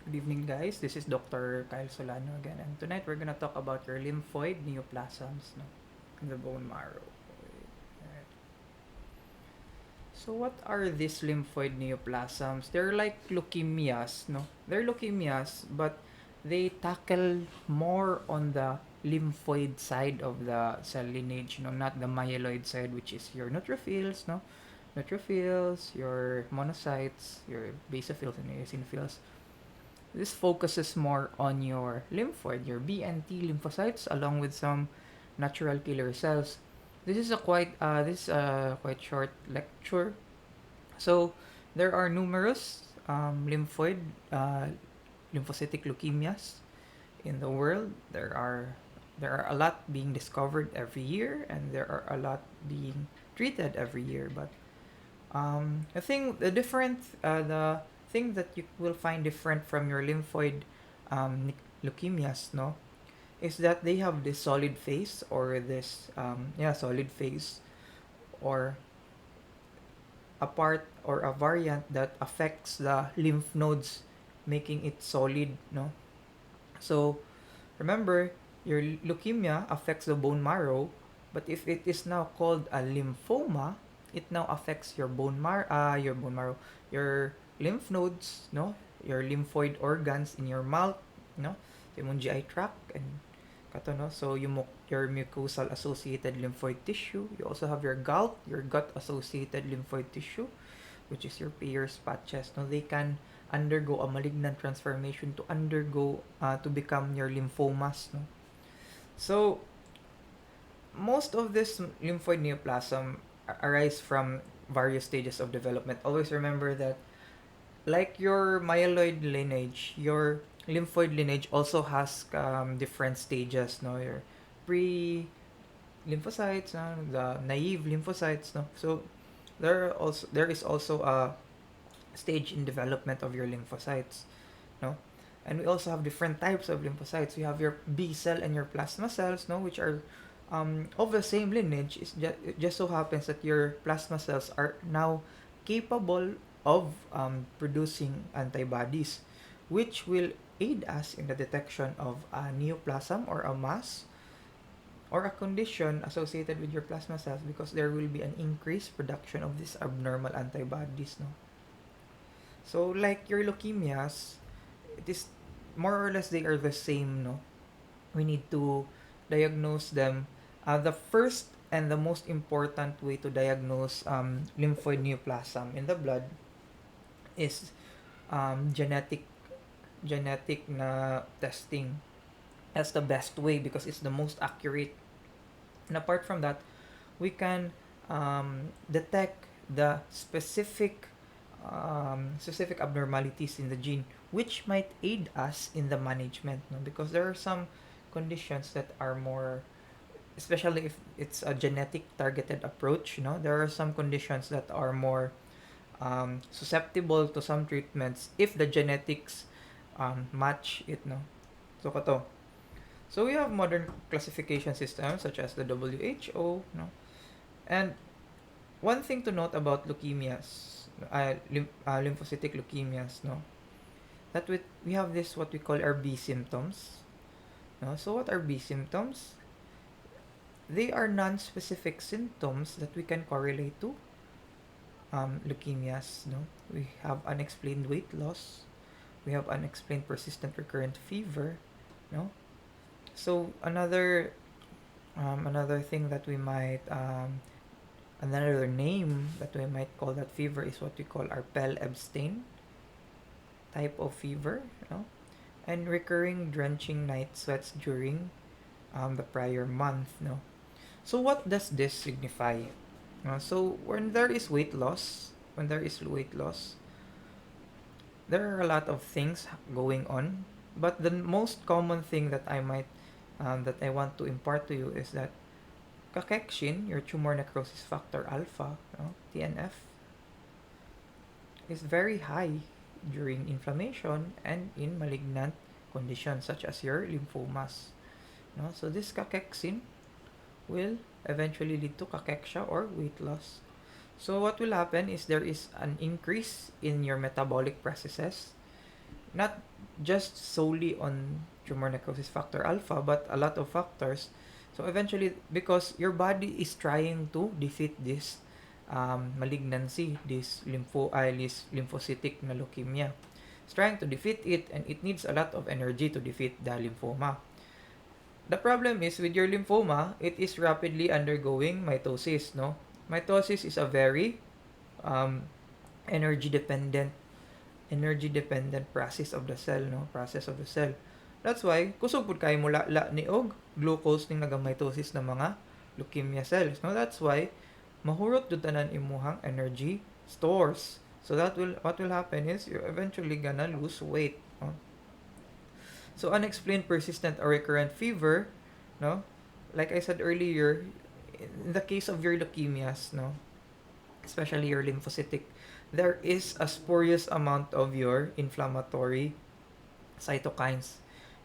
Good evening, guys. This is Dr. Kyle Solano again, and tonight we're gonna talk about your lymphoid neoplasms, no, in the bone marrow. Alright. So, what are these lymphoid neoplasms? They're like leukemias, no? They're leukemias, but they tackle more on the lymphoid side of the cell lineage, not the myeloid side, which is your neutrophils, no? Neutrophils, your monocytes, your basophils, and eosinophils. This focuses more on your lymphoid, your B and T lymphocytes, along with some natural killer cells. This is a quite short lecture. So there are numerous lymphoid lymphocytic leukemias in the world. There are a lot being discovered every year, and there are a lot being treated every year. But the thing that you will find different from your lymphoid leukemias, no, is that they have this solid phase or this solid phase, or a part or a variant that affects the lymph nodes, making it solid, no. So remember, your leukemia affects the bone marrow, but if it is now called a lymphoma, it now affects your lymph nodes, no, your lymphoid organs in your mouth, no, yung GI tract and kato, no. So your mucosal associated lymphoid tissue. You also have your gut associated lymphoid tissue, which is your Peyer's patches. No, they can undergo a malignant transformation to become your lymphomas. No, so most of this lymphoid neoplasm arise from various stages of development. Always remember that, like your myeloid lineage, your lymphoid lineage also has different stages. No, your pre lymphocytes, the naive lymphocytes. No, so there is also a stage in development of your lymphocytes. No, and we also have different types of lymphocytes. We have your B cell and your plasma cells, no, which are of the same lineage. It just so happens that your plasma cells are now capable of producing antibodies, which will aid us in the detection of a neoplasm or a mass or a condition associated with your plasma cells, because there will be an increased production of these abnormal antibodies, no. So like your leukemias, it is more or less they are the same, no. We need to diagnose them. The first and the most important way to diagnose lymphoid neoplasm in the blood is genetic na testing. That's the best way because it's the most accurate. And apart from that, we can detect the specific abnormalities in the gene, which might aid us in the management, no? Because there are some conditions that are more, especially if it's a genetic targeted approach, there are some conditions that are more susceptible to some treatments if the genetics match it, no. So kato. So we have modern classification systems such as the WHO, no. And one thing to note about leukemias, lymphocytic leukemias, no, that we have this what we call our B symptoms. No? So what are B symptoms? They are non-specific symptoms that we can correlate to leukemias. No, we have unexplained weight loss, we have unexplained persistent recurrent fever. No, so another thing that we might another name that we might call that fever is what we call our Pell-Ebstain type of fever. And recurring drenching night sweats during the prior month. No, so what does this signify? So when there is weight loss, there are a lot of things going on, but the most common thing that I want to impart to you is that caquexin, your tumor necrosis factor alpha, TNF, is very high during inflammation and in malignant conditions such as your lymphomas. So this caquexin will eventually lead to cachexia or weight loss. So what will happen is there is an increase in your metabolic processes. not just solely on tumor necrosis factor alpha, but a lot of factors. So eventually, because your body is trying to defeat this malignancy, this lymphocytic na leukemia. It's trying to defeat it, and it needs a lot of energy to defeat the lymphoma. The problem is with your lymphoma, it is rapidly undergoing mitosis, no? Mitosis is a very um, energy dependent energy dependent process of the cell, no? Process of the cell. That's why kusog pud kay mo la ni og glucose ning nagamitosis ng mga leukemia cells, no? That's why mahurot jud tanan imuhang energy stores. So what will happen is you're eventually gonna lose weight, no? So unexplained persistent or recurrent fever, no? Like I said earlier, in the case of your leukemias, no, especially your lymphocytic, there is a spurious amount of your inflammatory cytokines.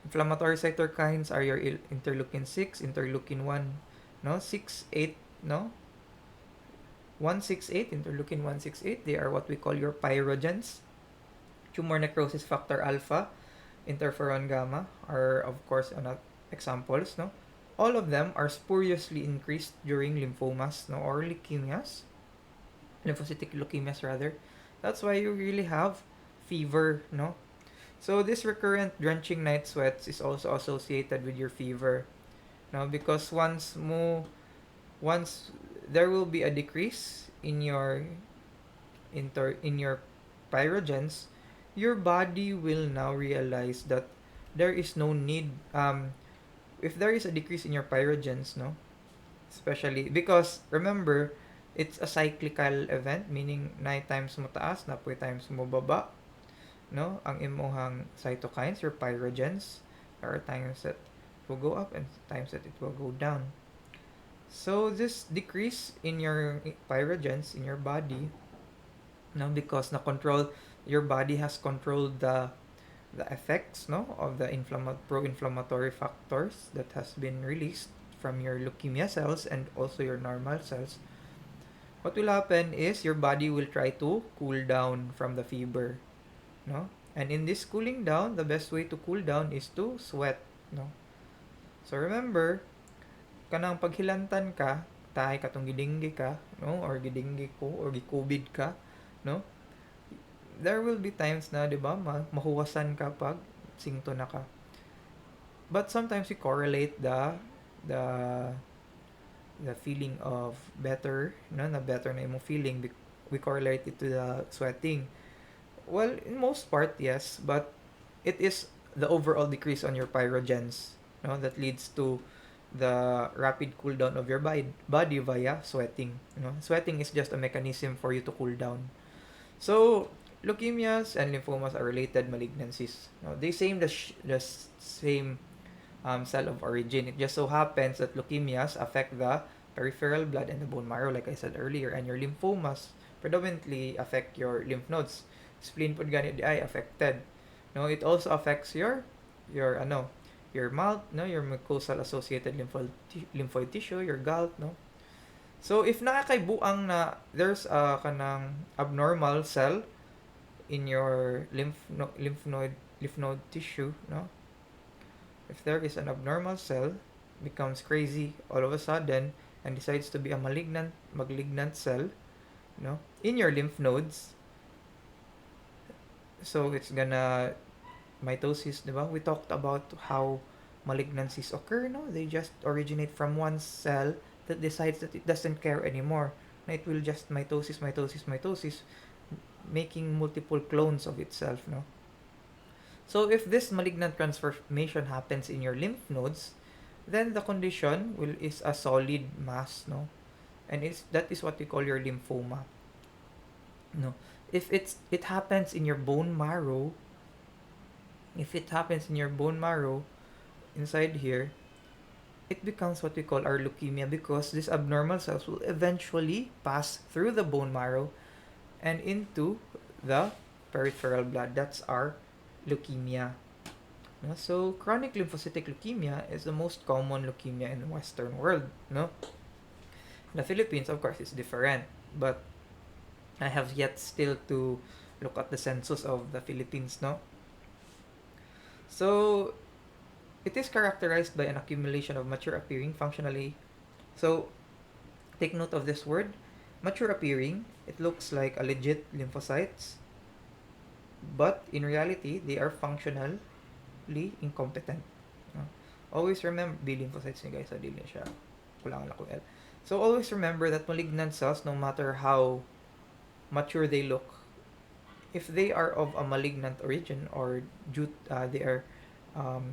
Inflammatory cytokines are your interleukin 6, interleukin 1, no? 6, 8, no? 168, interleukin 168, they are what we call your pyrogens. Tumor necrosis factor alpha, interferon gamma are of course examples, no? All of them are spuriously increased during lymphomas, no, or leukemias, lymphocytic leukemias rather. That's why you really have fever, no? So this recurrent drenching night sweats is also associated with your fever, no? Because once there will be a decrease in your pyrogens, your body will now realize that there is no need if there is a decrease in your pyrogens, no, especially because remember it's a cyclical event, meaning night times mo taas, napoy times mo baba, no, ang imuhang cytokines, your pyrogens. There are times that it will go up and times that it will go down. So this decrease in your pyrogens in your body, no, because your body has controlled the effects, no, of the pro-inflammatory factors that has been released from your leukemia cells and also your normal cells. What will happen is your body will try to cool down from the fever, no? And in this cooling down, the best way to cool down is to sweat, no? So remember, kanang paghilantan ka, tahay katong gidinggi ka, no? Or gidinggi ko, or gi-COVID ka, no? There will be times na, di ba, mahuwasan ka pag singto na ka. But sometimes we correlate the feeling of better, no, na better na imong feeling, we correlate it to the sweating. Well, in most part, yes, but it is the overall decrease on your pyrogens, no, that leads to the rapid cool down of your body via sweating. You know, sweating is just a mechanism for you to cool down. So leukemias and lymphomas are related malignancies. No, they same the same cell of origin. It just so happens that leukemias affect the peripheral blood and the bone marrow, like I said earlier, and your lymphomas predominantly affect your lymph nodes. Spleen pud gani di ay affected. No, it also affects your mouth, no, your mucosal associated lymphoid tissue, your gullet, no. So if nakakaibuang na there's a kanang abnormal cell in your lymph node tissue, no. If there is an abnormal cell becomes crazy all of a sudden and decides to be a malignant cell, no, in your lymph nodes, so it's gonna mitosis, di ba? We talked about how malignancies occur, no? They just originate from one cell that decides that it doesn't care anymore. It will just mitosis, making multiple clones of itself, no? So if this malignant transformation happens in your lymph nodes, then the condition is a solid mass, no? And that is what we call your lymphoma. No. If it happens in your bone marrow, inside here, it becomes what we call our leukemia because these abnormal cells will eventually pass through the bone marrow and into the peripheral blood. That's our leukemia. No? So chronic lymphocytic leukemia is the most common leukemia in the Western world. No? In the Philippines, of course, it's different, but I have yet still to look at the census of the Philippines. No, So, it is characterized by an accumulation of mature appearing functionally. So, take note of this word. Mature appearing, it looks like a legit lymphocytes, but in reality, they are functionally incompetent. No? Always remember, B lymphocytes ni guys, dili siya. Kulangan ako L. So, always remember that malignant cells, no matter how mature they look, if they are of a malignant origin or they are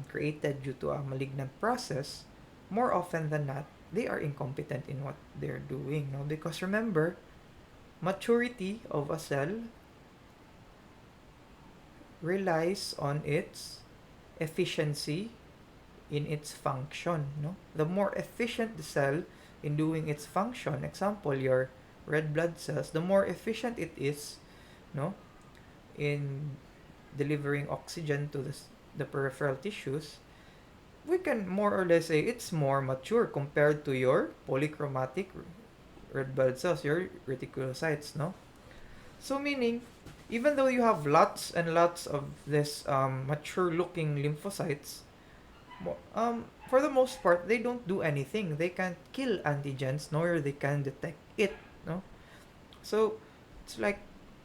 created due to a malignant process, more often than not, they are incompetent in what they're doing. No? Because remember, maturity of a cell relies on its efficiency in its function. No? The more efficient the cell in doing its function, example, your red blood cells, the more efficient it is, no, in delivering oxygen to the peripheral tissues, we can more or less say it's more mature compared to your polychromatic red blood cells, your reticulocytes, no? So meaning, even though you have lots and lots of this mature-looking lymphocytes, for the most part, they don't do anything. They can't kill antigens, nor they can detect it, no? So, it's like,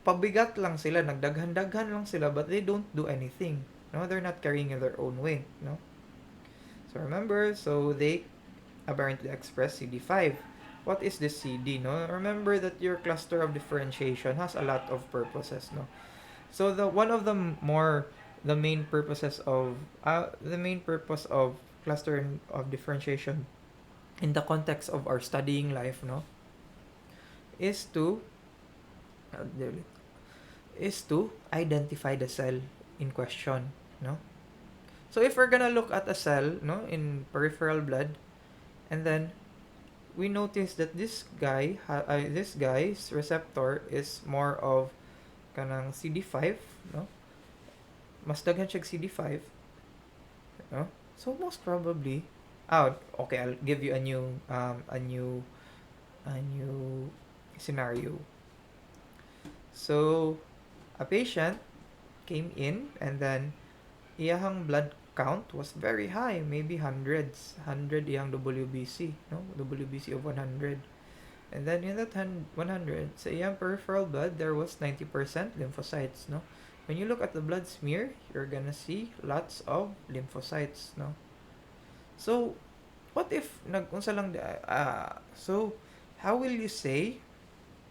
pabigat lang sila, nagdaghan-daghan lang sila, but they don't do anything. No, they're not carrying in their own weight, no? So remember, so they apparently express CD5. What is this CD, no? Remember that your cluster of differentiation has a lot of purposes, no? So the main purposes of the main purpose of cluster of differentiation in the context of our studying life, no, is to uh, is to identify the cell in question, no? So if we're gonna look at a cell, no, in peripheral blood, and then we notice that this guy's receptor is more of kanang CD5, no? Mas daghan siya CD5, no? So most probably, okay, I'll give you a new scenario. So a patient came in, and then iyahang blood count was very high, maybe hundreds, 100 iyang WBC, no? WBC of 100. And then in that 100, sa iyang peripheral blood, there was 90% lymphocytes, no? When you look at the blood smear, you're gonna see lots of lymphocytes, no? So, what if nag-unsa lang so how will you say,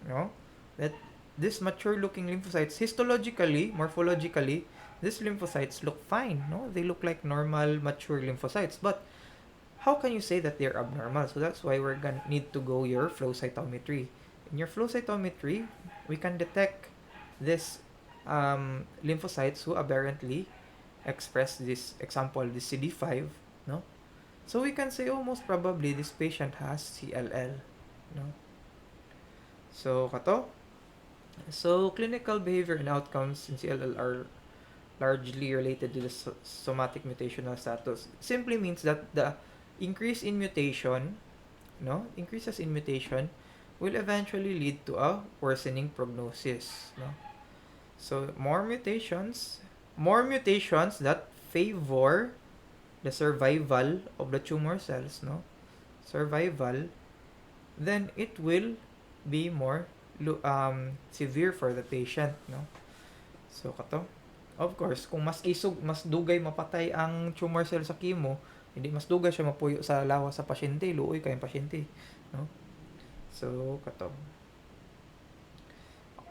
no, that this mature-looking lymphocytes, histologically, morphologically, these lymphocytes look fine, no? They look like normal, mature lymphocytes. But how can you say that they're abnormal? So that's why we're gonna need to go your flow cytometry. In your flow cytometry, we can detect this lymphocytes who aberrantly express this example, this CD5, no? So we can say, oh, most probably this patient has CLL, no? So kato. So clinical behavior and outcomes in CLL are largely related to the somatic mutational status. Simply means that the increase in mutation, no, increases in mutation will eventually lead to a worsening prognosis, no. So more mutations that favor the survival of the tumor cells, no, survival, then it will be more severe for the patient, no. So kato, of course, kung mas dugay mapatay ang tumor cell sa chemo, hindi mas dugay siya mapuyo sa lawas sa pasyente, luoy kayong pasyente, no? So kato,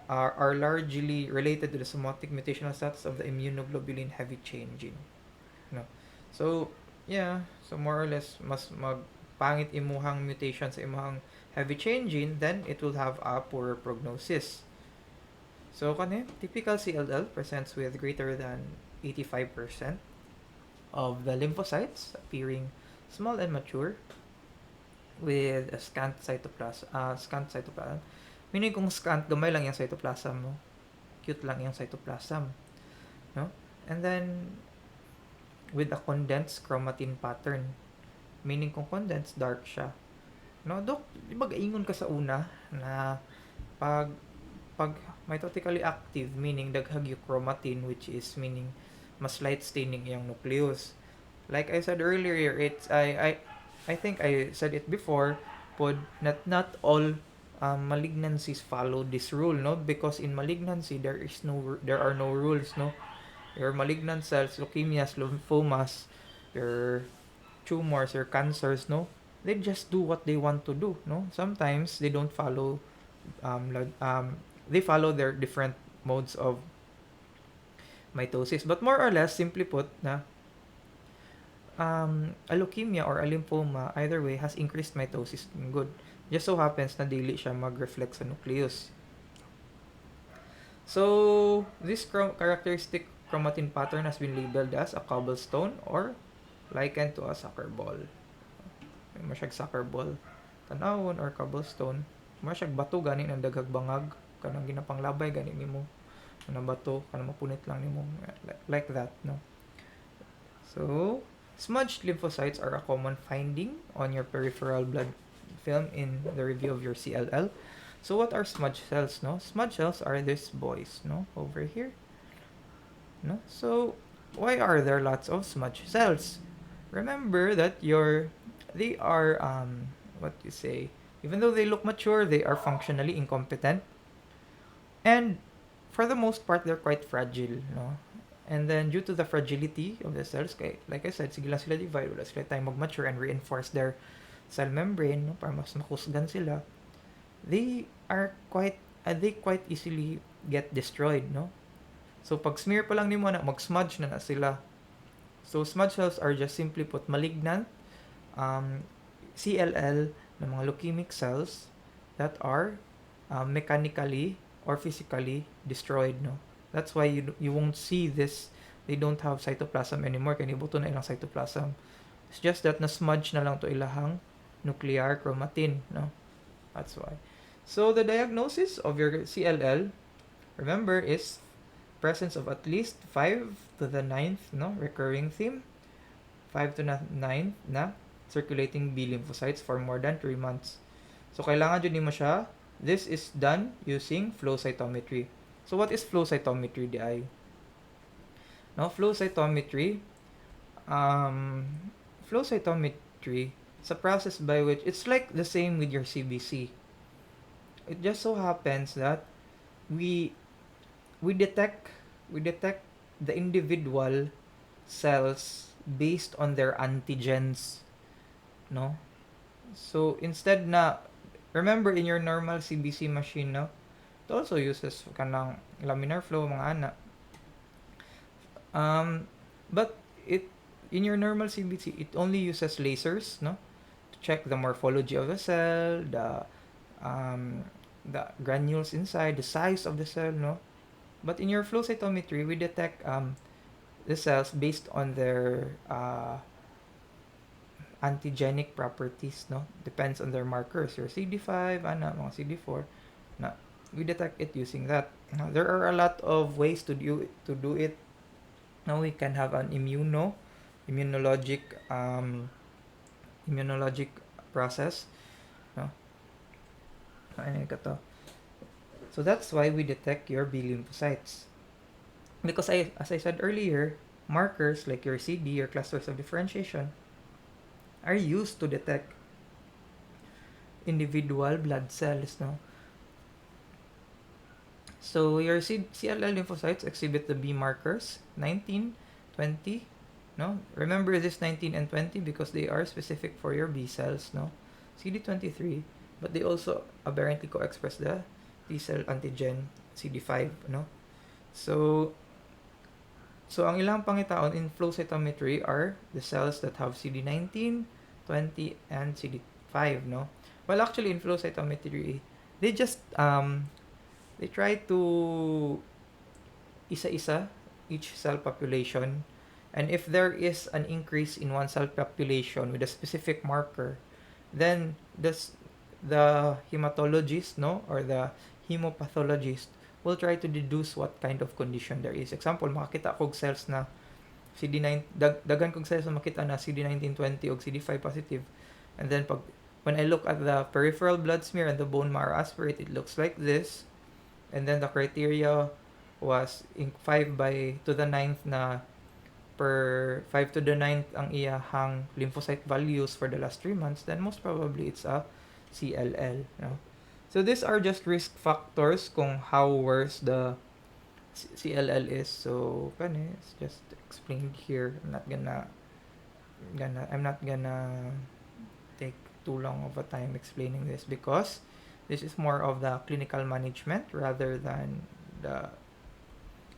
are largely related to the somatic mutational status of the immunoglobulin heavy changing, no? So yeah, so more or less mas magpangit imuhang mutation sa imuhang heavy changing, then it will have a poorer prognosis. So kani, typical CLL presents with greater than 85% of the lymphocytes appearing small and mature with a scant cytoplasm. Meaning kung scant, gamay lang yung cytoplasm, no? Cute lang yung cytoplasm, no? And then with a condensed chromatin pattern. Meaning kung condensed, dark siya. No, Dok, di ba gaingon ka sa una na pag mitotically active, meaning daghag yung chromatin, which is meaning mas light staining yung nucleus. Like I said earlier, I think I said it before, pod not all malignancies follow this rule, no, because in malignancy there are no rules, no. Your malignant cells, leukemias, lymphomas, your tumors, your cancers, no, they just do what they want to do, no. Sometimes they don't follow they follow their different modes of mitosis, but more or less, simply put, na a leukemia or a lymphoma, either way, has increased mitosis. Good. Just so happens na daily siya mag-reflect sa nucleus. So, this characteristic chromatin pattern has been labeled as a cobblestone or likened to a soccer ball. May masyag soccer ball tanawon or cobblestone. Masyag bato gani ng daghag bangag kanang ginapanglabay gani nimo na bato kanang mapunit lang nimo like that, no. So, smudged lymphocytes are a common finding on your peripheral blood film in the review of your CLL. So what are smudge cells, no? Smudge cells are these boys, no, over here, no. So why are there lots of smudge cells? Remember that they are what you say, even though they look mature, they are functionally incompetent, and for the most part they're quite fragile, no. And then due to the fragility of the cells, like I said, sige lang sila divide, wala sila time mag-mature and reinforce their cell membrane, no, para mas makusgan sila. They quite easily get destroyed, no. So pag smear pa lang nimo na mag-smudge na sila. So smudge cells are just simply put malignant CLL na mga leukemic cells that are mechanically or physically destroyed, no. That's why you won't see this. They don't have cytoplasm anymore. Kaya nibuto na ilang cytoplasm. It's just that na-smudge na lang to ilahang nuclear chromatin, no. That's why. So the diagnosis of your CLL, remember, is presence of at least 5 to the 9th, no, recurring theme, 5 to 9th na circulating B lymphocytes for more than 3 months. So kailangan dyan mo siya. This is done using flow cytometry. So what is flow cytometry, di? Now, flow cytometry is a process by which it's like the same with your CBC. It just so happens that we detect the individual cells based on their antigens, no. So instead na, remember, in your normal CBC machine, no, it also uses kanang laminar flow, mga ana. But in your normal CBC, it only uses lasers, no, to check the morphology of the cell, the granules inside, the size of the cell, no. But in your flow cytometry, we detect the cells based on their antigenic properties, no. Depends on their markers, your CD5, mga CD4, na we detect it using that. Now, there are a lot of ways to do it. Now we can have an immunologic process, no. So that's why we detect your B lymphocytes. Because as I said earlier, markers like your CD, your clusters of differentiation, are used to detect individual blood cells, no. So your CLL lymphocytes exhibit the B markers 19, 20, no. Remember this 19 and 20 because they are specific for your B cells, no. CD23, but they also aberrantly co-express the T-cell antigen CD5, no. So ang ilang pangitaon in flow cytometry are the cells that have CD19, 20, and CD5, no. Well, actually, in flow cytometry, they just they try to isa-isa each cell population, and if there is an increase in one cell population with a specific marker, then the hematologist, no, or the hemopathologist will try to deduce what kind of condition there is. Example, makita kog cells na CD9, dagan kog cells na makita na CD19-20 o CD5 positive. And then when I look at the peripheral blood smear and the bone marrow aspirate, it looks like this. And then the criteria was in 5 by to the 9th na per 5 to the 9th ang iyahang lymphocyte values for the last 3 months, then most probably it's a CLL. No? So these are just risk factors kung how worse the CLL is. So it's just explained here. I'm not gonna take too long of a time explaining this because this is more of the clinical management rather than the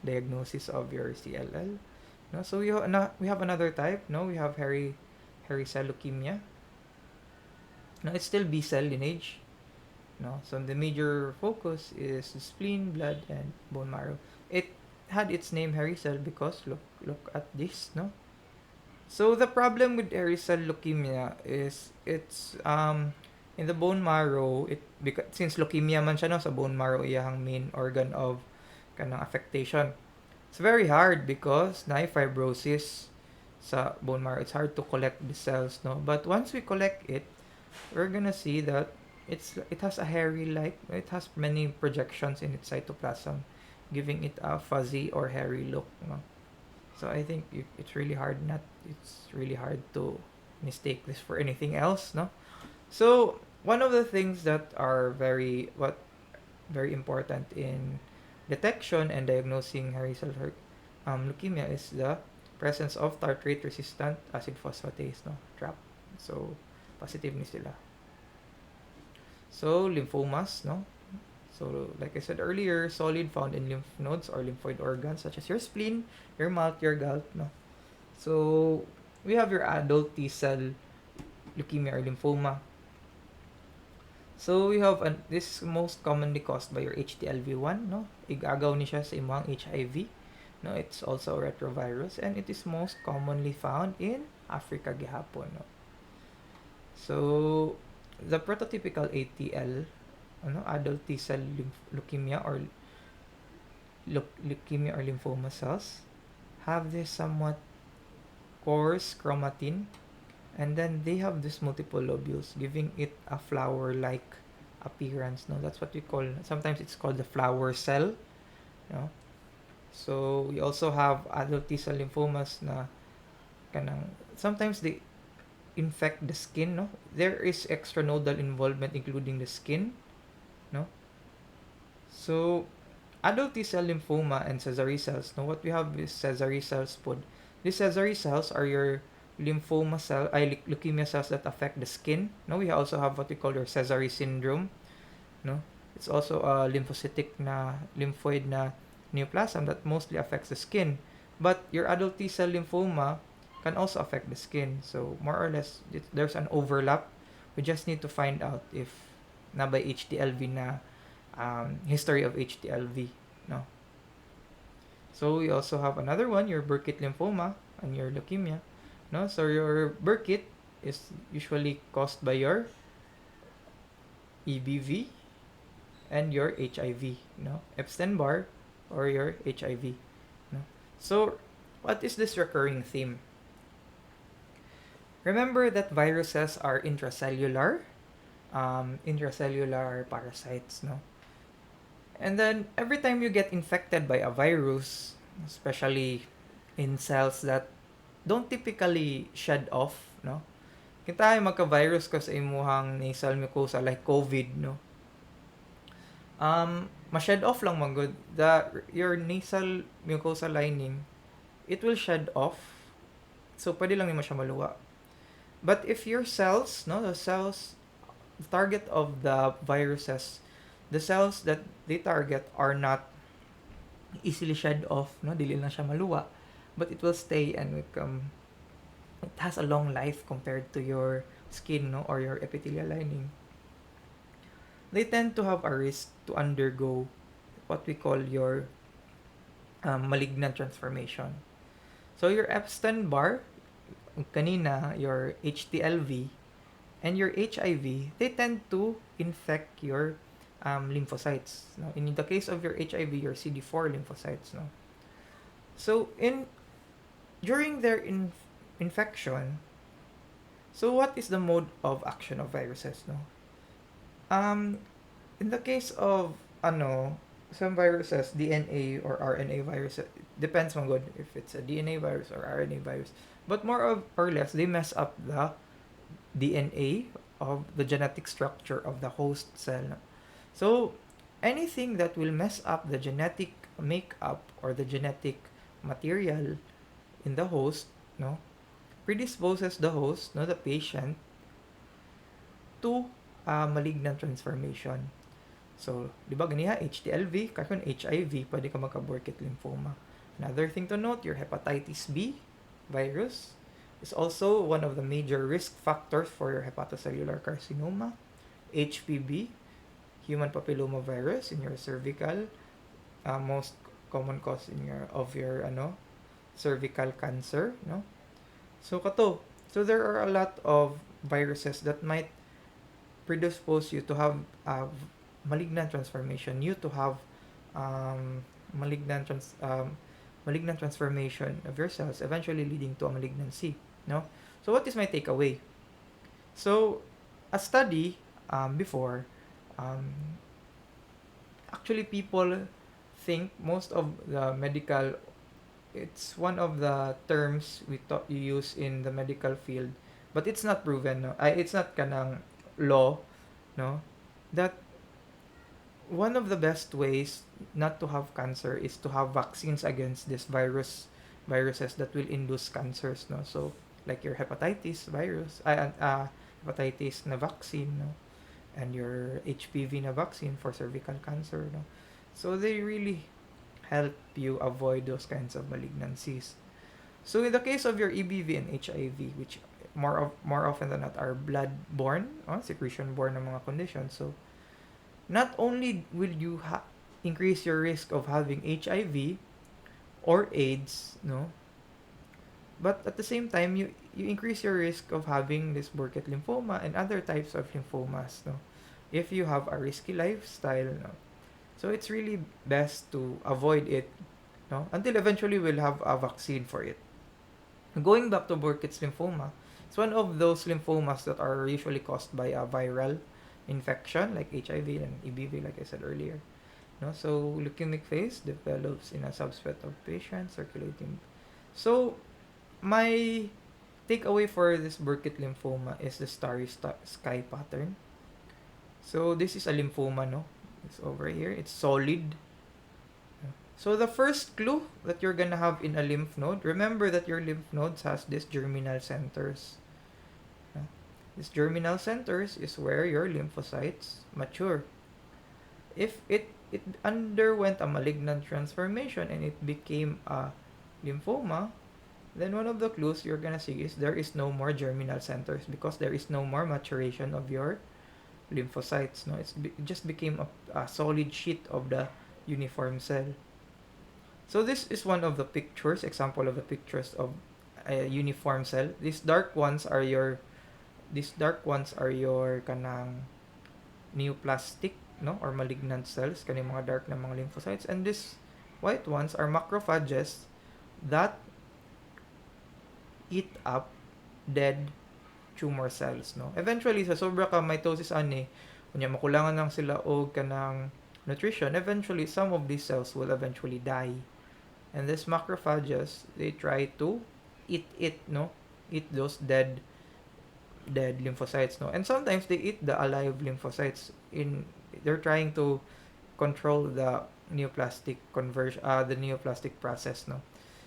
diagnosis of your CLL. No, so we have another type. No, we have hairy cell leukemia. No, it's still B cell lineage. No, so the major focus is the spleen, blood, and bone marrow. It had its name hairy cell because look at this. No, so the problem with hairy cell leukemia is it's in the bone marrow. It because since leukemia man siya no sa bone marrow iyang main organ of kanang affectation. It's very hard because na fibrosis sa bone marrow. It's hard to collect the cells, no? But once we collect it, we're gonna see that it has a it has many projections in its cytoplasm, giving it a fuzzy or hairy look, no? So I think it's really hard to mistake this for anything else, no? So one of the things that are very important in detection and diagnosing hairy cell leukemia is the presence of tartrate-resistant acid phosphatase, no? TRAP. So, positive ni sila. So, lymphomas, no? So, like I said earlier, solid found in lymph nodes or lymphoid organs such as your spleen, your mouth, your gullet, no? So, we have your adult T-cell leukemia or lymphoma. So, we have this is most commonly caused by your HTLV1, no? Igagaw ni siya sa imong HIV. No, it's also a retrovirus and it is most commonly found in Africa gihapon, no? So, the prototypical ATL, adult T-cell leukemia or leukemia or lymphoma cells have this somewhat coarse chromatin, and then they have this multiple lobules, giving it a flower-like appearance. No, that's what we call. Sometimes it's called the flower cell. No, so we also have adult T-cell lymphomas na sometimes they infect the skin. No, there is extranodal involvement, including the skin. No, so adult T-cell lymphoma and Sézary cells. No, what we have is Sézary cells. These Sézary cells are your lymphoma leukemia cells that affect the skin. No, we also have what we call your Sézary syndrome. No, it's also a lymphocytic lymphoid neoplasm that mostly affects the skin. But your adult T-cell lymphoma can also affect the skin. So more or less, there's an overlap. We just need to find out if na by HTLV history of HTLV. No. So we also have another one, your Burkitt lymphoma and your leukemia. No, so your Burkitt is usually caused by your EBV and your HIV, Epstein-Barr or your HIV, So, what is this recurring theme? Remember that viruses are intracellular parasites, And then every time you get infected by a virus, especially in cells that don't typically shed off, Kita ay magka-virus ka sa imuhang nasal mucosa like COVID, ma-shed off lang man good. Your nasal mucosa lining, it will shed off. So pwede lang nimo siya maluwa. But if your cells, the target of the viruses, the cells that they target are not easily shed off, dili lang siya maluwa, but it will stay and it has a long life compared to your skin, or your epithelial lining. They tend to have a risk to undergo what we call your malignant transformation. So your Epstein-Barr, kanina, your HTLV, and your HIV, they tend to infect your lymphocytes. In the case of your HIV, your CD4 lymphocytes. So during their infection, so what is the mode of action of viruses? In the case of some viruses, DNA or RNA virus, depends on good if it's a DNA virus or RNA virus. But more or less, they mess up the DNA of the genetic structure of the host cell. So anything that will mess up the genetic makeup or the genetic material in the host, no, predisposes the host, no, the patient, to malignant transformation. So, di ba ganiha, HTLV, karon HIV, pwede ka magka-Burkitt lymphoma. Another thing to note, your hepatitis B virus is also one of the major risk factors for your hepatocellular carcinoma. HPV, human papilloma virus in your cervical, most common cause in your cervical cancer, no? So kato, so there are a lot of viruses that might predispose you to have malignant transformation, you to have um, malignant trans malignant transformation of your cells, eventually leading to a malignancy. No, so what is my takeaway? So, a study before, um, actually people think most of the medical, it's one of the terms we thought you use in the medical field, but it's not proven. No, it's not kanang law, no, that one of the best ways not to have cancer is to have vaccines against this viruses that will induce cancers, no. So like your hepatitis virus, hepatitis na vaccine, no, and your HPV na vaccine for cervical cancer, no. So they really help you avoid those kinds of malignancies. So in the case of your EBV and HIV, which more often than not are blood-borne, secretion-borne na mga conditions. So not only will you increase your risk of having HIV or AIDS, no, but at the same time you increase your risk of having this Burkitt lymphoma and other types of lymphomas, no, if you have a risky lifestyle, no. So it's really best to avoid it, no, until eventually we'll have a vaccine for it. Going back to Burkitt's lymphoma, it's one of those lymphomas that are usually caused by a viral infection like HIV and EBV, like I said earlier. No, so leukemic phase develops in a subset of patients circulating. So my takeaway for this Burkitt lymphoma is the starry sky pattern. So this is a lymphoma, no? It's over here. It's solid. So the first clue that you're gonna have in a lymph node, remember that your lymph nodes has these germinal centers. These germinal centers is where your lymphocytes mature. If it underwent a malignant transformation and it became a lymphoma, then one of the clues you're gonna see is there is no more germinal centers because there is no more maturation of your lymphocytes. No, it just became a solid sheet of the uniform cell. So this is one of the pictures, example of the pictures of a uniform cell. These dark ones are your kanang neoplastic, no, or malignant cells, kani mga dark na mga lymphocytes, and these white ones are macrophages that eat up dead tumor cells, no. Eventually sa sobra ka mitosis ani, kunya makulangan lang sila og kanang nutrition, eventually some of these cells will eventually die. And these macrophages, they try to eat those dead lymphocytes, no. And sometimes they eat the alive lymphocytes. They're trying to control the neoplastic conversion, the neoplastic process, no.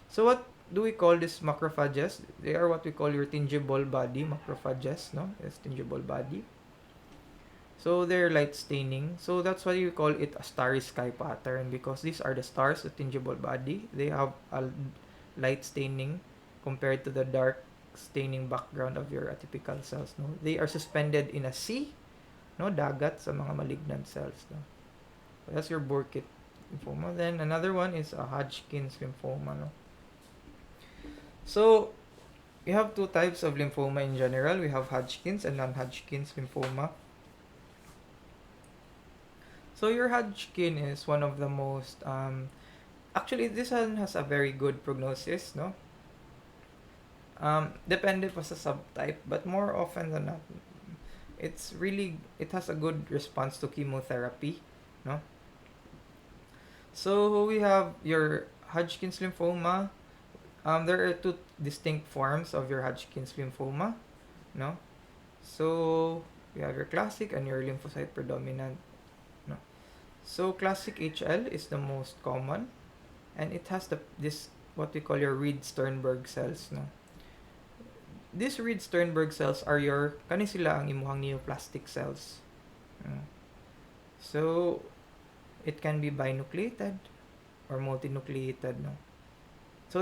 So what do we call these macrophages? They are what we call your tingible body macrophages, no. It's tingible body. So they're light staining. So that's why you call it a starry sky pattern, because these are the stars, the tingible body. They have a light staining compared to the dark staining background of your atypical cells, no. They are suspended in a sea, no, dagat sa mga malignant cells, no. So that's your Burkitt lymphoma. Then another one is a Hodgkins lymphoma, no. So we have two types of lymphoma in general. We have Hodgkins and non-Hodgkins lymphoma. So your Hodgkin is one of the most actually this one has a very good prognosis, no. Depende pa sa subtype, but more often than not, it has a good response to chemotherapy, no. So we have your Hodgkin's lymphoma. There are two distinct forms of your Hodgkin's lymphoma, no? So we have your classic and your lymphocyte predominant, no? So classic HL is the most common, and it has this what we call your Reed-Sternberg cells, no? These Reed-Sternberg cells are your kani sila ang imuhang neoplastic cells. No? So it can be binucleated or multinucleated, no? So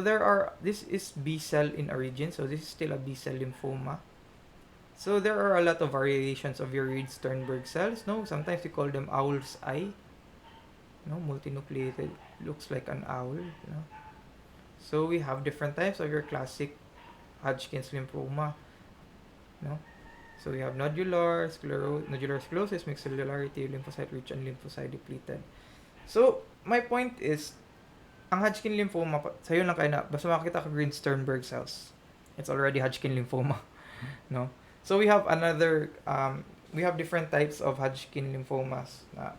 this is B cell in origin, so this is still a B cell lymphoma. So there are a lot of variations of your Reed-Sternberg cells, no? Sometimes we call them owl's eye, no? Multinucleated, looks like an owl, no? So we have different types of your classic Hodgkin's lymphoma, no? So we have nodular sclerosis, mixed cellularity, lymphocyte rich, and lymphocyte depleted. So my point is, ang Hodgkin lymphoma, sa'yo lang kayo na, basta makakita ka Reed-Sternberg cells, it's already Hodgkin lymphoma, no? So we have we have different types of Hodgkin lymphomas na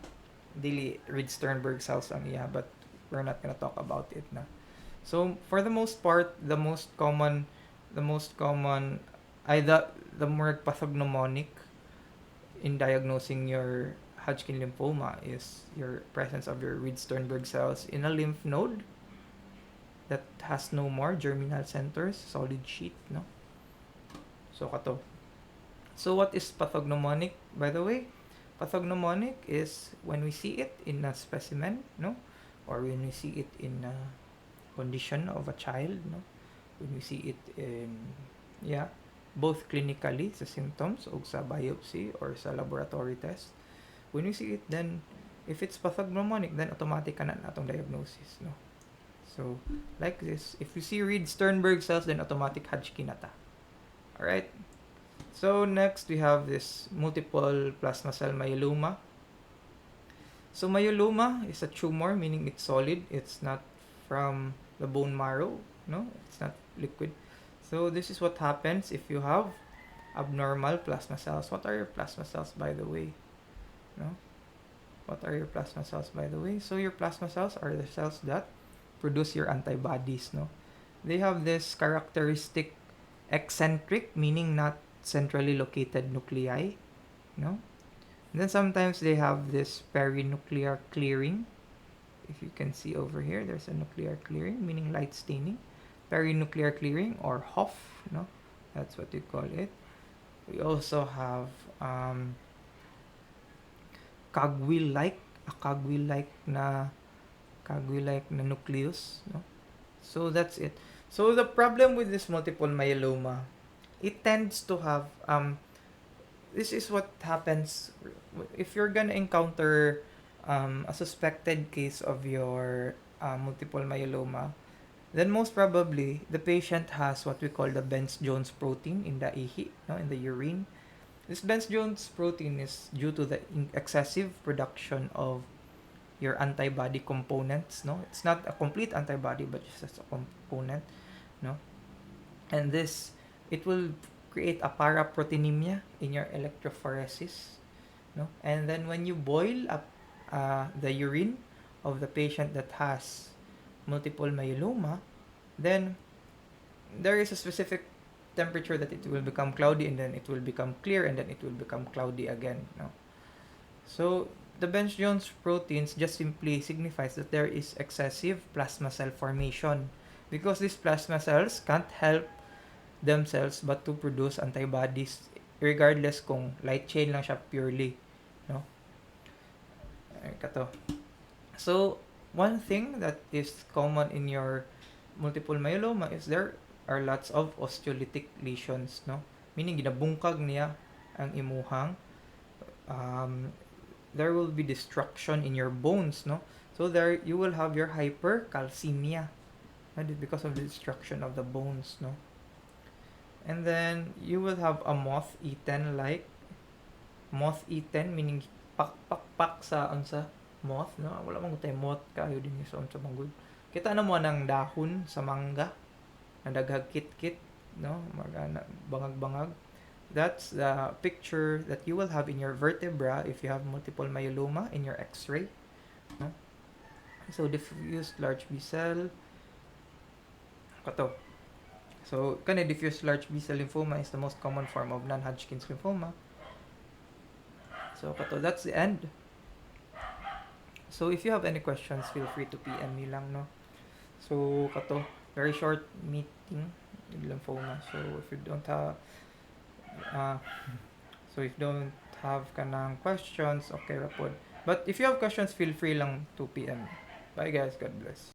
dili Reed-Sternberg cells ang iya, but we're not gonna talk about it na. So for the most part, the more pathognomonic in diagnosing your Hodgkin lymphoma is your presence of your Reed-Sternberg cells in a lymph node that has no more germinal centers, solid sheet, no? So kato. So what is pathognomonic, by the way? Pathognomonic is when we see it in a specimen, no? Or when we see it in a condition of a child, no? When we see it in, both clinically sa symptoms o sa biopsy or sa laboratory test. When we see it, then if it's pathognomonic, then automatic ka na atong diagnosis, no? So like this, if you see Reed-Sternberg cells, then automatic Hodgkin na ta. All right. So next we have this multiple plasma cell myeloma. So myeloma is a tumor, meaning it's solid. It's not from the bone marrow, no? It's not liquid. So this is what happens if you have abnormal plasma cells. What are your plasma cells, by the way? No? What are your plasma cells, by the way? So your plasma cells are the cells that produce your antibodies, no? They have this characteristic eccentric, meaning not centrally located nuclei, no? And then sometimes they have this perinuclear clearing. If you can see over here, there's a nuclear clearing, meaning light staining. Perinuclear clearing, or HOF, no? That's what you call it. We also have cogwheel-like na nucleus, no? So that's it. So the problem with this multiple myeloma, it tends to have this is what happens if you're gonna encounter a suspected case of your multiple myeloma. Then most probably the patient has what we call the Benz-Jones protein in the ihi, no, in the urine. This Benz-Jones protein is due to the excessive production of your antibody components, no? It's not a complete antibody, but just as a component, no? And this, it will create a paraproteinemia in your electrophoresis, no? And then when you boil up the urine of the patient that has multiple myeloma, then there is a specific temperature that it will become cloudy, and then it will become clear, and then it will become cloudy again, no? So the Benz-Jones proteins just simply signifies that there is excessive plasma cell formation, because these plasma cells can't help themselves but to produce antibodies regardless kung light chain lang siya purely, no? Kato. So one thing that is common in your multiple myeloma is there are lots of osteolytic lesions, no? Meaning ginabungkag niya ang imuhang there will be destruction in your bones, no? So there you will have your hypercalcemia, because of the destruction of the bones, no? And then you will have a moth-eaten, meaning pak sa unsa moth, no? Wala man tay moth kayo din sa unsa manggod. Kita na mo nang dahon sa mangga na daghag kit-kit, no? Magana bangag-bangag. That's the picture that you will have in your vertebra if you have multiple myeloma in your x-ray, no? So diffuse large B cell kato. So kana diffuse large B cell lymphoma is the most common form of non-Hodgkin's lymphoma. So kato, that's the end. So if you have any questions, feel free to PM me lang, no. So kato, very short meeting in lymphoma. So if you don't have uh, so if don't have kanang questions, okay ra pod. But if you have questions, feel free lang to PM. Bye guys, God bless.